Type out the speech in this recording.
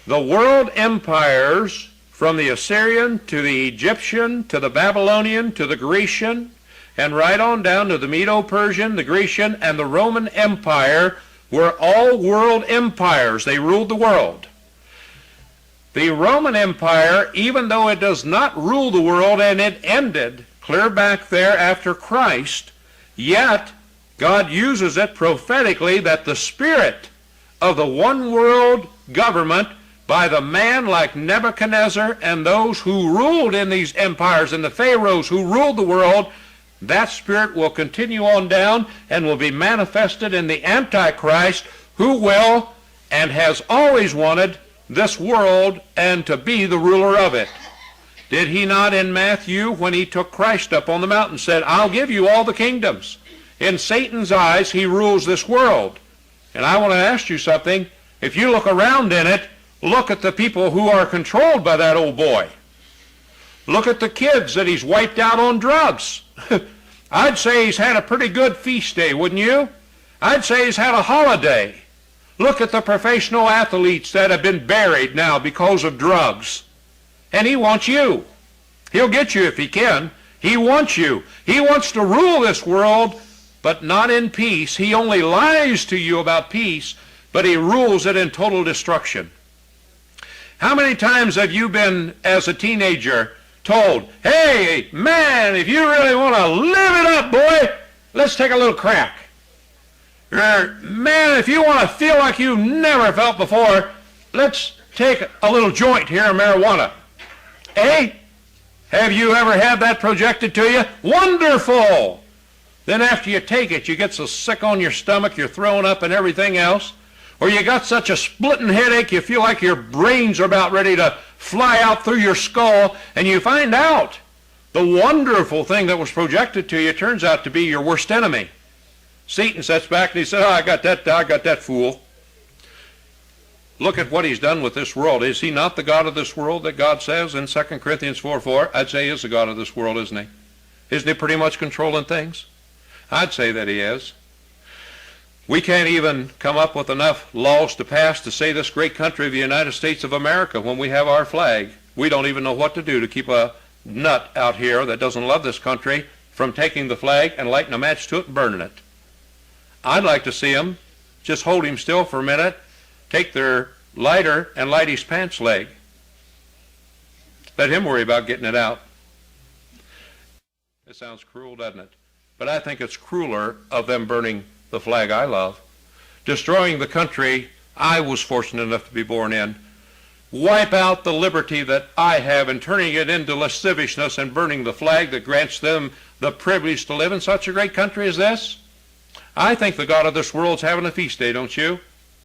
The world empires, from the Assyrian to the Egyptian to the Babylonian to the Grecian, and right on down to the Medo-Persian, the Grecian, and the Roman Empire, were all world empires. They ruled the world. The Roman Empire, even though it does not rule the world, and it ended clear back there after Christ, yet God uses it prophetically that the spirit of the one world government by the man like Nebuchadnezzar and those who ruled in these empires and the pharaohs who ruled the world, that spirit will continue on down and will be manifested in the Antichrist, who will and has always wanted this world and to be the ruler of it. Did he not in Matthew, when he took Christ up on the mountain, said, I'll give you all the kingdoms? In Satan's eyes, he rules this world. And I want to ask you something. If you look around in it, look at the people who are controlled by that old boy. Look at the kids that he's wiped out on drugs. I'd say he's had a pretty good feast day, wouldn't you? I'd say he's had a holiday. Look at the professional athletes that have been buried now because of drugs. And he wants you. He'll get you if he can. He wants you. He wants to rule this world, but not in peace. He only lies to you about peace, but he rules it in total destruction. How many times have you been, as a teenager, told, hey, man, if you really want to live it up, boy, let's take a little crack. Or, man, if you want to feel like you've never felt before, let's take a little joint here of marijuana. Eh? Have you ever had that projected to you? Wonderful! Then after you take it, you get so sick on your stomach, you're throwing up and everything else, or you got such a splitting headache, you feel like your brains are about ready to fly out through your skull, and you find out the wonderful thing that was projected to you turns out to be your worst enemy. Satan sits back and he says, I got that fool. Look at what he's done with this world. Is he not the God of this world that God says in 2 Corinthians 4:4? I'd say he is the God of this world, isn't he? Isn't he pretty much controlling things? I'd say that he is. We can't even come up with enough laws to pass to say this great country of the United States of America when we have our flag. We don't even know what to do to keep a nut out here that doesn't love this country from taking the flag and lighting a match to it and burning it. I'd like to see them just hold him still for a minute, take their lighter and light his pants leg. Let him worry about getting it out. It sounds cruel, doesn't it? But I think it's crueler of them burning the flag I love, destroying the country I was fortunate enough to be born in, wipe out the liberty that I have and turning it into lasciviousness and burning the flag that grants them the privilege to live in such a great country as this. I think the God of this world's having a feast day, don't you?